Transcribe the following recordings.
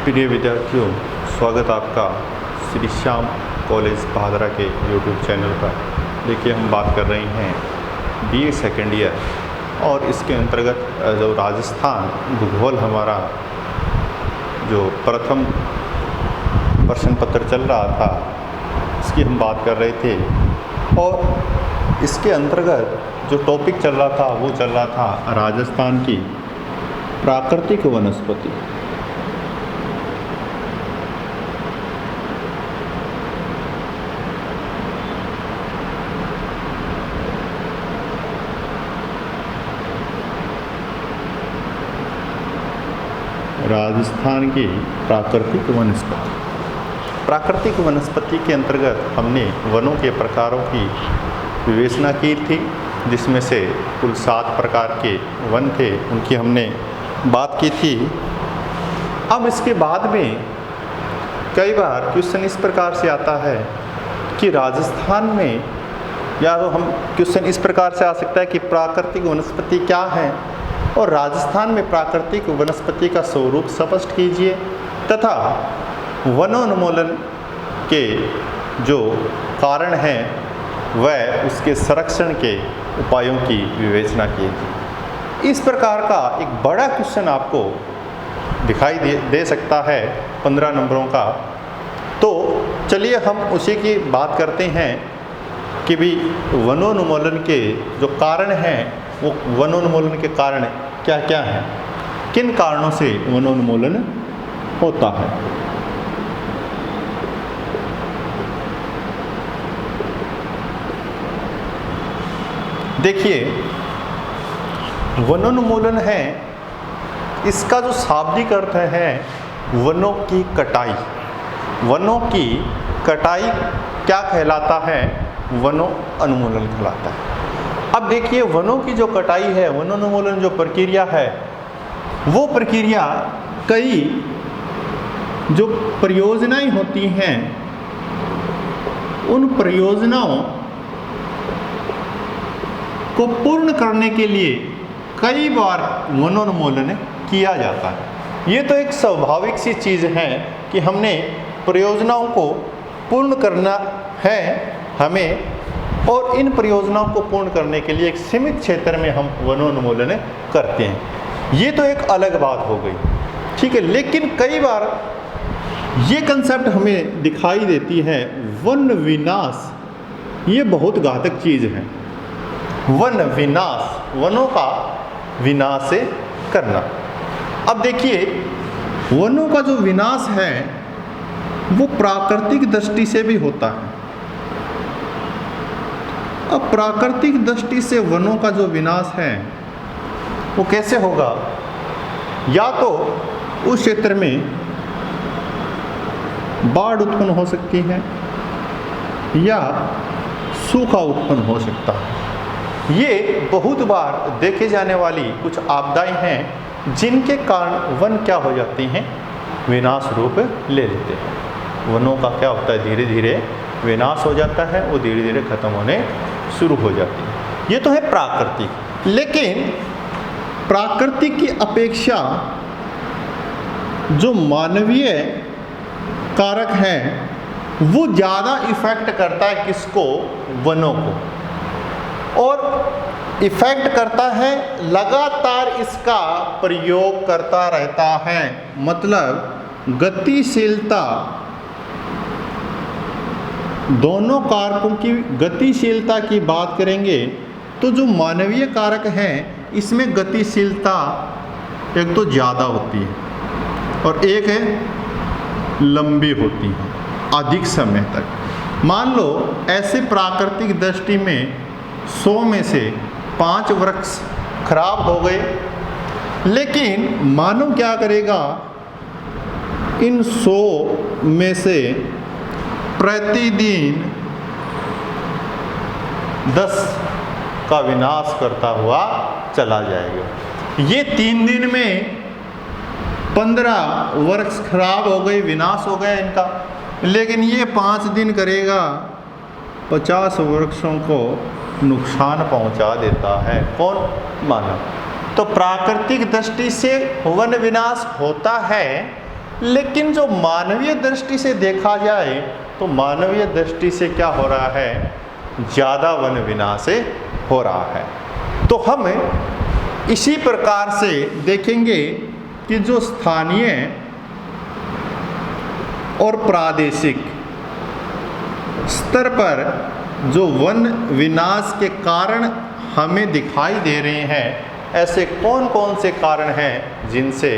प्रिय विद्यार्थियों, स्वागत आपका श्री श्याम कॉलेज भादरा के यूट्यूब चैनल पर। देखिए, हम बात कर रहे हैं बीए सेकेंड ईयर और इसके अंतर्गत जो राजस्थान भूगोल हमारा जो प्रथम प्रश्न पत्र चल रहा था इसकी हम बात कर रहे थे। और इसके अंतर्गत जो टॉपिक चल रहा था वो चल रहा था राजस्थान की प्राकृतिक वनस्पति। राजस्थान की प्राकृतिक वनस्पति। प्राकृतिक वनस्पति के अंतर्गत हमने वनों के प्रकारों की विवेचना की थी, जिसमें से कुल 7 प्रकार के वन थे, उनकी हमने बात की थी। अब इसके बाद में कई बार क्वेश्चन इस प्रकार से आता है कि राजस्थान में, या तो हम क्वेश्चन इस प्रकार से आ सकता है कि प्राकृतिक वनस्पति क्या है और राजस्थान में प्राकृतिक वनस्पति का स्वरूप स्पष्ट कीजिए तथा वनोन्मूलन के जो कारण हैं वह उसके संरक्षण के उपायों की विवेचना कीजिए। इस प्रकार का एक बड़ा क्वेश्चन आपको दिखाई दे सकता है 15 नंबरों का। तो चलिए हम उसी की बात करते हैं कि भी वनोन्मूलन के जो कारण हैं वो वनोन्मूलन के कारण क्या क्या हैं, किन कारणों से वनोन्मूलन होता है। देखिए, वनोन्मूलन है, इसका जो शाब्दिक अर्थ है वनों की कटाई। वनों की कटाई क्या कहलाता है? वनों उन्मूलन कहलाता है। अब देखिए, वनों की जो कटाई है, वनोन्मूलन जो प्रक्रिया है, वो प्रक्रिया कई जो परियोजनाएं होती हैं उन परियोजनाओं को पूर्ण करने के लिए कई बार वनोन्मूलन किया जाता है। ये तो एक स्वाभाविक सी चीज़ है कि हमने परियोजनाओं को पूर्ण करना है हमें, और इन परियोजनाओं को पूर्ण करने के लिए एक सीमित क्षेत्र में हम वनोन्मूलन करते हैं। ये तो एक अलग बात हो गई, ठीक है। लेकिन कई बार ये कंसेप्ट हमें दिखाई देती है वन विनाश। ये बहुत घातक चीज़ है, वन विनाश, वनों का विनाश करना। अब देखिए, वनों का जो विनाश है वो प्राकृतिक दृष्टि से भी होता है। अब प्राकृतिक दृष्टि से वनों का जो विनाश है वो कैसे होगा? या तो उस क्षेत्र में बाढ़ उत्पन्न हो सकती है या सूखा उत्पन्न हो सकता है। ये बहुत बार देखे जाने वाली कुछ आपदाएं हैं जिनके कारण वन क्या हो जाते हैं? विनाश रूप ले लेते हैं। वनों का क्या होता है? धीरे धीरे विनाश हो जाता है, वो धीरे धीरे खत्म होने शुरू हो जाती है। ये तो है प्राकृतिक। लेकिन प्राकृतिक की अपेक्षा जो मानवीय कारक है वो ज़्यादा इफेक्ट करता है किसको? वनों को। और इफेक्ट करता है, लगातार इसका प्रयोग करता रहता है। मतलब गतिशीलता, दोनों कारकों की गतिशीलता की बात करेंगे तो जो मानवीय कारक हैं इसमें गतिशीलता एक तो ज़्यादा होती है और एक है लंबी होती है, अधिक समय तक। मान लो ऐसे प्राकृतिक दृष्टि में 100 में से 5 वृक्ष खराब हो गए, लेकिन मानव क्या करेगा? इन 100 में से प्रतिदिन 10 का विनाश करता हुआ चला जाएगा। ये 3 दिन में 15 वृक्ष खराब हो गए, विनाश हो गया इनका। लेकिन ये 5 दिन करेगा, 50 वृक्षों को नुकसान पहुंचा देता है। कौन? मानव। तो प्राकृतिक दृष्टि से वन विनाश होता है, लेकिन जो मानवीय दृष्टि से देखा जाए तो मानवीय दृष्टि से क्या हो रहा है, ज़्यादा वन विनाश हो रहा है। तो हम इसी प्रकार से देखेंगे कि जो स्थानीय और प्रादेशिक स्तर पर जो वन विनाश के कारण हमें दिखाई दे रहे हैं, ऐसे कौन कौन से कारण हैं जिनसे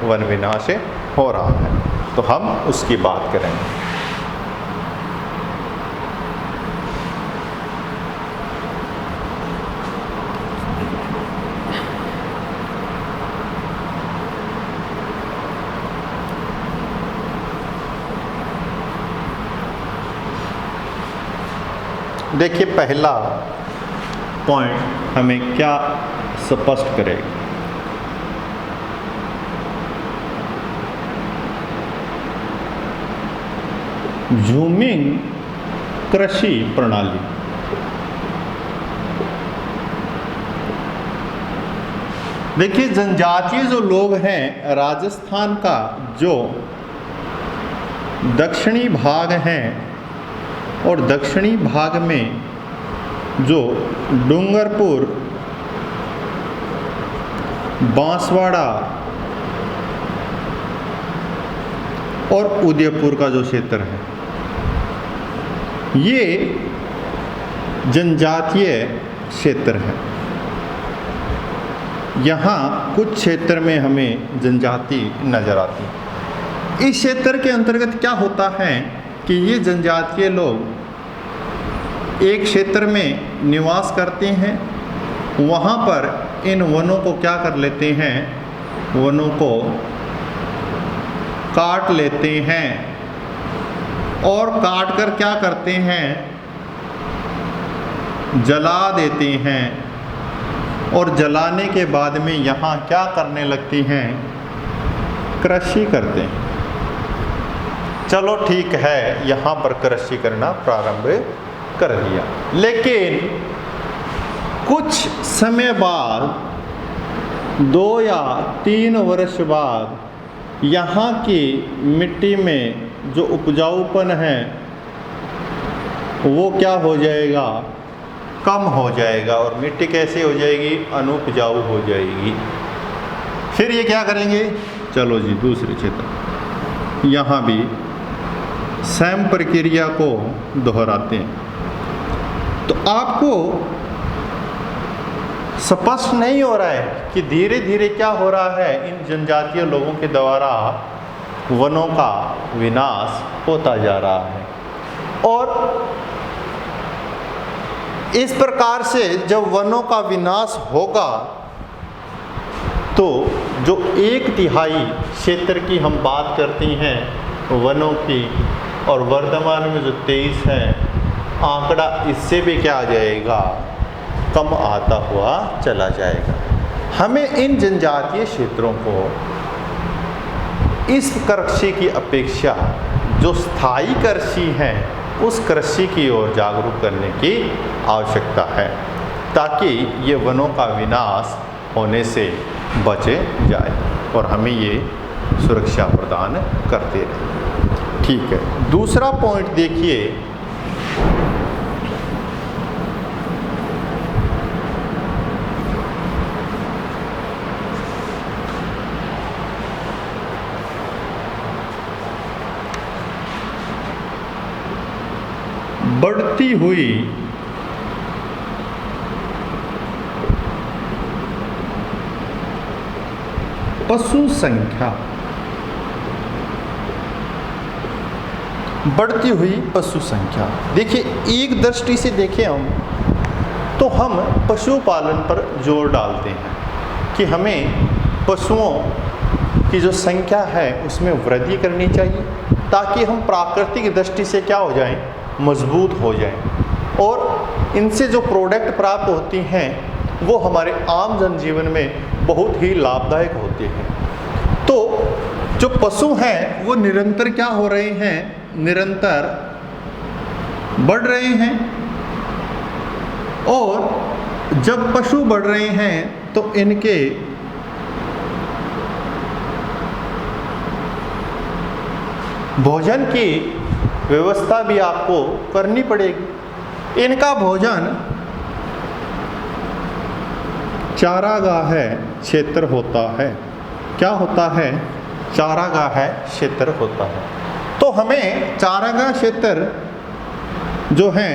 वन विनाश हो रहा है, तो हम उसकी बात करेंगे। देखिए, पहला पॉइंट हमें क्या स्पष्ट करेगा। झूमिंग कृषि प्रणाली। देखिए, जनजातीय जो लोग हैं, राजस्थान का जो दक्षिणी भाग है और दक्षिणी भाग में जो डूंगरपुर, बांसवाड़ा और उदयपुर का जो क्षेत्र है, ये जनजातीय क्षेत्र है। यहाँ कुछ क्षेत्र में हमें जनजाति नजर आती है। इस क्षेत्र के अंतर्गत क्या होता है कि ये जनजातीय लोग एक क्षेत्र में निवास करते हैं, वहाँ पर इन वनों को क्या कर लेते हैं, वनों को काट लेते हैं और काट कर क्या करते हैं, जला देते हैं और जलाने के बाद में यहाँ क्या करने लगती हैं, कृषि करते हैं। चलो ठीक है, यहाँ पर कृषि करना प्रारंभ कर दिया, लेकिन कुछ समय बाद 2 या 3 वर्ष बाद यहाँ की मिट्टी में जो उपजाऊपन है वो क्या हो जाएगा, कम हो जाएगा और मिट्टी कैसी हो जाएगी, अनुपजाऊ हो जाएगी। फिर ये क्या करेंगे, चलो जी दूसरे क्षेत्र, यहाँ भी सेम प्रक्रिया को दोहराते हैं। तो आपको स्पष्ट नहीं हो रहा है कि धीरे धीरे क्या हो रहा है, इन जनजातीय लोगों के द्वारा वनों का विनाश होता जा रहा है। और इस प्रकार से जब वनों का विनाश होगा तो जो 1/3 क्षेत्र की हम बात करते हैं वनों की, और वर्तमान में जो 23 है, आंकड़ा इससे भी क्या आ जाएगा, कम आता हुआ चला जाएगा। हमें इन जनजातीय क्षेत्रों को इस कृषि की अपेक्षा जो स्थायी कृषि है उस कृषि की ओर जागरूक करने की आवश्यकता है, ताकि ये वनों का विनाश होने से बचे जाए और हमें ये सुरक्षा प्रदान करते रहे। ठीक है, दूसरा पॉइंट देखिए, बढ़ती हुई पशु संख्या। बढ़ती हुई पशु संख्या, देखिए एक दृष्टि से देखें हम तो हम पशुपालन पर जोर डालते हैं कि हमें पशुओं की जो संख्या है उसमें वृद्धि करनी चाहिए, ताकि हम प्राकृतिक दृष्टि से क्या हो जाएं, मजबूत हो जाएं और इनसे जो प्रोडक्ट प्राप्त होती हैं वो हमारे आम जनजीवन में बहुत ही लाभदायक होते हैं। तो जो पशु हैं वो निरंतर क्या हो रहे हैं, निरंतर बढ़ रहे हैं, और जब पशु बढ़ रहे हैं तो इनके भोजन की व्यवस्था भी आपको करनी पड़ेगी। इनका भोजन चारागाह क्षेत्र होता है। क्या होता है? चारागाह क्षेत्र होता है। तो हमें चारागाह क्षेत्र जो है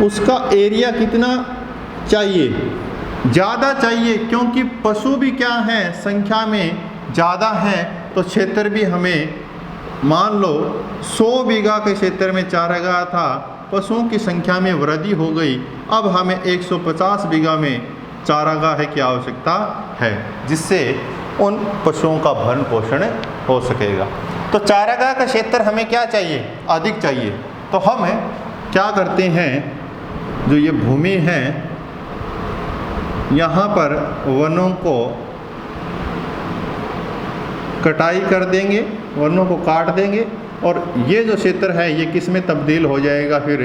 उसका एरिया कितना चाहिए? ज़्यादा चाहिए, क्योंकि पशु भी क्या है, संख्या में ज़्यादा है। तो क्षेत्र भी हमें, मान लो 100 बीघा के क्षेत्र में चारागाह था, पशुओं की संख्या में वृद्धि हो गई, अब हमें 150 बीघा में चारागाह की आवश्यकता है, जिससे उन पशुओं का भरण पोषण हो सकेगा। तो चारागाह का क्षेत्र हमें क्या चाहिए? अधिक चाहिए। तो हम क्या करते हैं, जो ये भूमि है यहाँ पर वनों को कटाई कर देंगे, वनों को काट देंगे, और ये जो क्षेत्र है ये किस में तब्दील हो जाएगा? फिर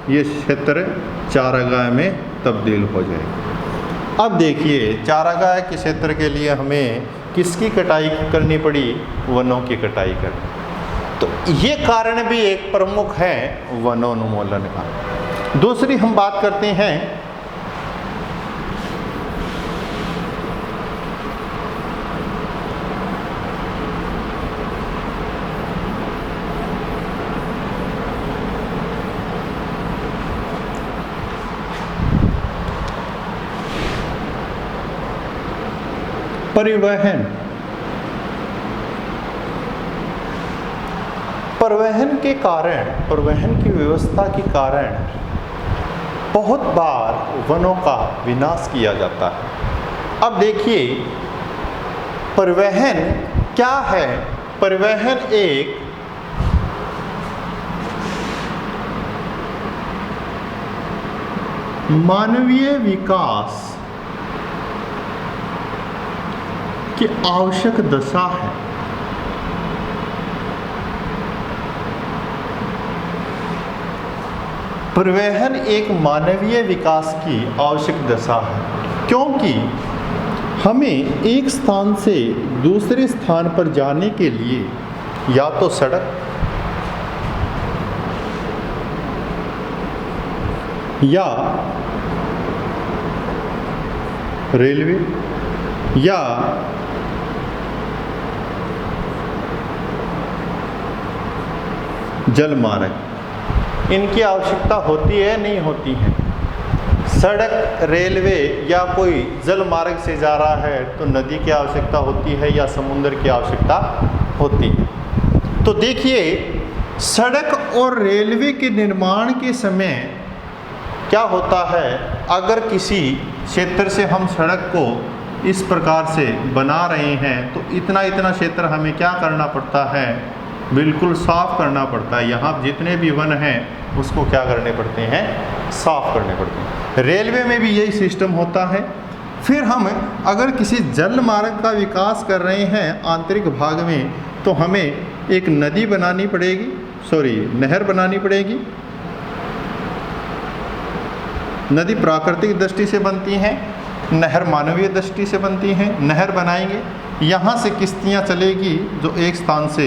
ये क्षेत्र चारागाह में तब्दील हो जाएगा। अब देखिए, चारागाह के क्षेत्र के लिए हमें किसकी कटाई करनी पड़ी? वनों की कटाई करनी। तो ये कारण भी एक प्रमुख है वनोन्मूलन का। दूसरी हम बात करते हैं परिवहन। परिवहन के कारण, परिवहन की व्यवस्था के कारण बहुत बार वनों का विनाश किया जाता है। अब देखिए, परिवहन क्या है? परिवहन एक मानवीय विकास की आवश्यक दशा है। परिवहन एक मानवीय विकास की आवश्यक दशा है, क्योंकि हमें एक स्थान से दूसरे स्थान पर जाने के लिए या तो सड़क या रेलवे या जल मार्ग, इनकी आवश्यकता होती है, नहीं होती है? सड़क, रेलवे या कोई जल मार्ग से जा रहा है तो नदी की आवश्यकता होती है या समुद्र की आवश्यकता होती है। तो देखिए, सड़क और रेलवे के निर्माण के समय क्या होता है, अगर किसी क्षेत्र से हम सड़क को इस प्रकार से बना रहे हैं तो इतना इतना क्षेत्र हमें क्या करना पड़ता है? बिल्कुल साफ करना पड़ता है। यहाँ जितने भी वन हैं उसको क्या करने पड़ते हैं? साफ करने पड़ते हैं। रेलवे में भी यही सिस्टम होता है। फिर हम अगर किसी जल मार्ग का विकास कर रहे हैं आंतरिक भाग में, तो हमें एक नदी बनानी पड़ेगी, नहर बनानी पड़ेगी। नदी प्राकृतिक दृष्टि से बनती हैं, नहर मानवीय दृष्टि से बनती हैं। नहर बनाएंगे, यहाँ से किश्तियाँ चलेगी जो एक स्थान से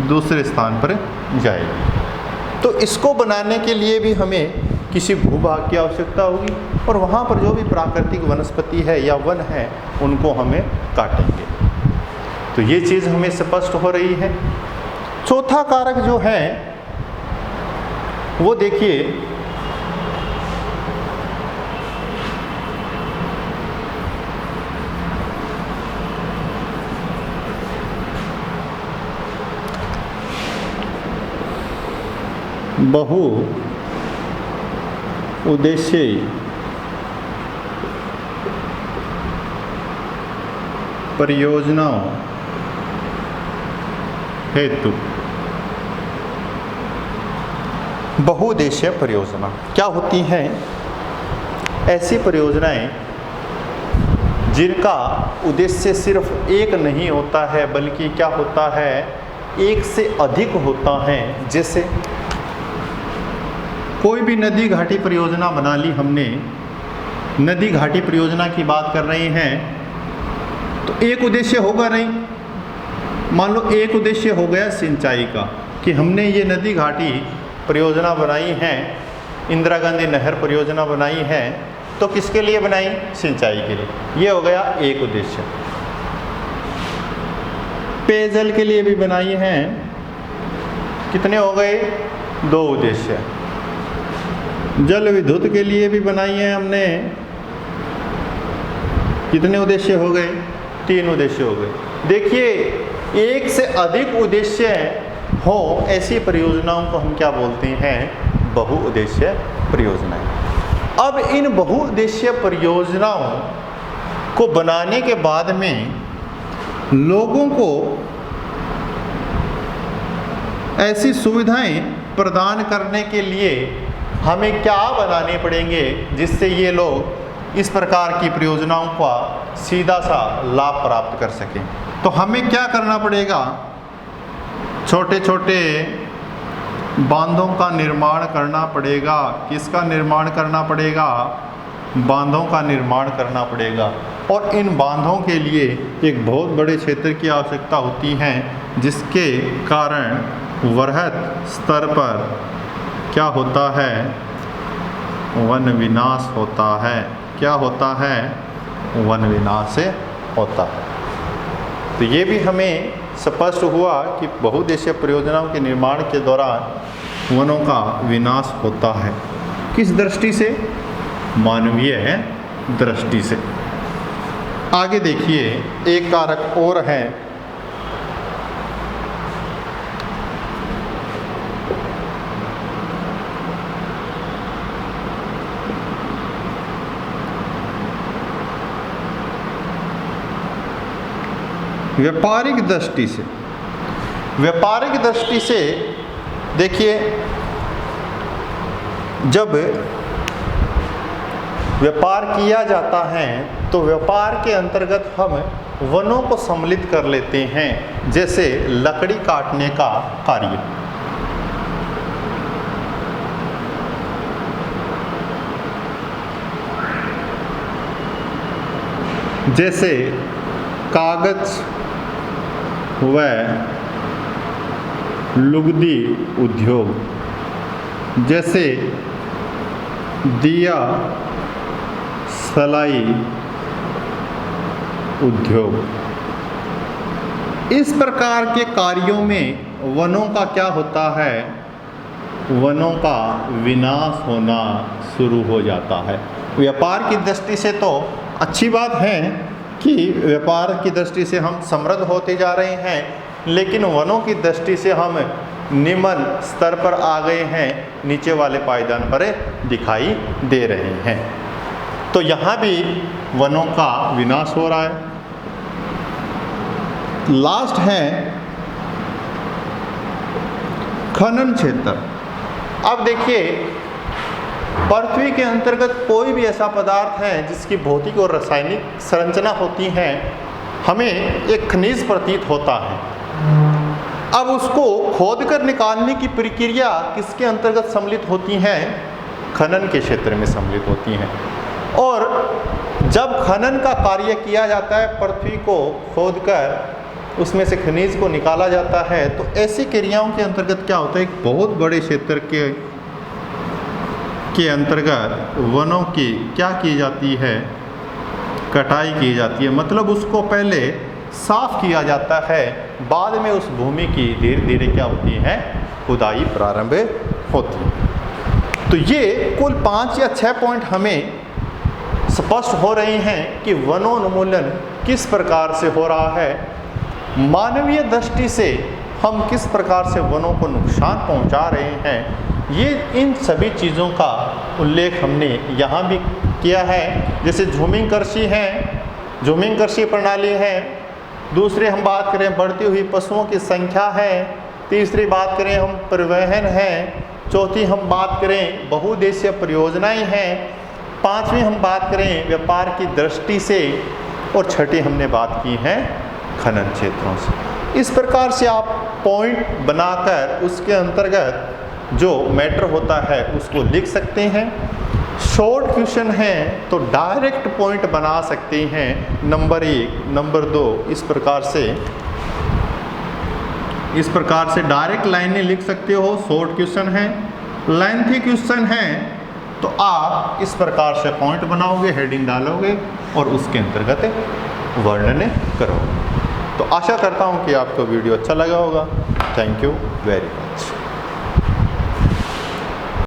दूसरे स्थान पर जाएगी। तो इसको बनाने के लिए भी हमें किसी भूभाग की आवश्यकता होगी, और वहाँ पर जो भी प्राकृतिक वनस्पति है या वन है उनको हमें काटेंगे। तो ये चीज़ हमें स्पष्ट हो रही है। चौथा कारक जो है वो देखिए, बहु उद्देश्यीय परियोजनाओं हेतु। बहुउद्देश्यीय परियोजना क्या होती हैं? ऐसी परियोजनाएं जिनका उद्देश्य सिर्फ एक नहीं होता है, बल्कि क्या होता है, एक से अधिक होता है। जैसे कोई भी नदी घाटी परियोजना बना ली हमने, नदी घाटी परियोजना की बात कर रहे हैं, तो एक उद्देश्य होगा नहीं, मान लो एक उद्देश्य हो गया सिंचाई का, कि हमने ये नदी घाटी परियोजना बनाई है, इंदिरा गांधी नहर परियोजना बनाई है, तो किसके लिए बनाई? सिंचाई के लिए। ये हो गया एक उद्देश्य। पेयजल के लिए भी बनाई है, कितने हो गए? 2 उद्देश्य। जल विद्युत के लिए भी बनाई है हमने, कितने उद्देश्य हो गए? 3 उद्देश्य हो गए। देखिए, एक से अधिक उद्देश्य हो ऐसी परियोजनाओं को हम क्या बोलते हैं? बहुउद्देश्य परियोजनाएं। अब इन बहुउद्देश्य परियोजनाओं को बनाने के बाद में लोगों को ऐसी सुविधाएं प्रदान करने के लिए हमें क्या बनाने पड़ेंगे जिससे ये लोग इस प्रकार की परियोजनाओं का सीधा सा लाभ प्राप्त कर सकें? तो हमें क्या करना पड़ेगा? छोटे छोटे बांधों का निर्माण करना पड़ेगा। किसका निर्माण करना पड़ेगा? बांधों का निर्माण करना पड़ेगा। और इन बांधों के लिए एक बहुत बड़े क्षेत्र की आवश्यकता होती है, जिसके कारण वृहद स्तर पर क्या होता है? वन विनाश होता है। क्या होता है? वन विनाश होता है। तो ये भी हमें स्पष्ट हुआ कि बहुउद्देश्य परियोजनाओं के निर्माण के दौरान वनों का विनाश होता है। किस दृष्टि से? मानवीय दृष्टि से। आगे देखिए, एक कारक और है, व्यापारिक दृष्टि से। व्यापारिक दृष्टि से देखिए, जब व्यापार किया जाता है तो व्यापार के अंतर्गत हम वनों को सम्मिलित कर लेते हैं, जैसे लकड़ी काटने का कार्य। जैसे कागज व लुगदी उद्योग, जैसे दिया सलाई उद्योग। इस प्रकार के कार्यों में वनों का क्या होता है? वनों का विनाश होना शुरू हो जाता है। व्यापार की दृष्टि से तो अच्छी बात है कि व्यापार की दृष्टि से हम समृद्ध होते जा रहे हैं, लेकिन वनों की दृष्टि से हम निम्न स्तर पर आ गए हैं, नीचे वाले पायदान पर दिखाई दे रहे हैं। तो यहाँ भी वनों का विनाश हो रहा है। लास्ट है खनन क्षेत्र। अब देखिए, पृथ्वी के अंतर्गत कोई भी ऐसा पदार्थ है जिसकी भौतिक और रासायनिक संरचना होती है, हमें एक खनिज प्रतीत होता है। अब उसको खोदकर निकालने की प्रक्रिया किसके अंतर्गत सम्मिलित होती हैं? खनन के क्षेत्र में सम्मिलित होती हैं। और जब खनन का कार्य किया जाता है, पृथ्वी को खोदकर उसमें से खनिज को निकाला जाता है, तो ऐसी क्रियाओं के अंतर्गत क्या होता है? एक बहुत बड़े क्षेत्र के अंतर्गत वनों की क्या की जाती है? कटाई की जाती है। मतलब उसको पहले साफ किया जाता है, बाद में उस भूमि की धीरे धीरे क्या होती है? खुदाई प्रारंभ होती है। तो ये कुल 5 या 6 पॉइंट हमें स्पष्ट हो रहे हैं कि वनोन्मूलन किस प्रकार से हो रहा है। मानवीय दृष्टि से हम किस प्रकार से वनों को नुकसान पहुंचा रहे हैं, ये इन सभी चीज़ों का उल्लेख हमने यहाँ भी किया है। जैसे झूमिंग कृषि है, झूमिंग कृषि प्रणाली है। दूसरी हम बात करें बढ़ती हुई पशुओं की संख्या है। तीसरी बात करें हम परिवहन है। चौथी हम बात करें बहुउद्देश्य परियोजनाएं हैं। पांचवी हम बात करें व्यापार की दृष्टि से, और छठी हमने बात की है खनन क्षेत्रों से। इस प्रकार से आप पॉइंट बनाकर उसके अंतर्गत जो मैटर होता है उसको लिख सकते हैं। शॉर्ट क्वेश्चन है तो डायरेक्ट पॉइंट बना सकते हैं, नंबर 1, नंबर 2, इस प्रकार से इस प्रकार से डायरेक्ट लाइनें लिख सकते हो, शॉर्ट क्वेश्चन है। लेंथी क्वेश्चन है तो आप इस प्रकार से पॉइंट बनाओगे, हेडिंग डालोगे और उसके अंतर्गत वर्णन करोगे। तो आशा करता हूँ कि आपको वीडियो अच्छा लगा होगा। Thank you very much.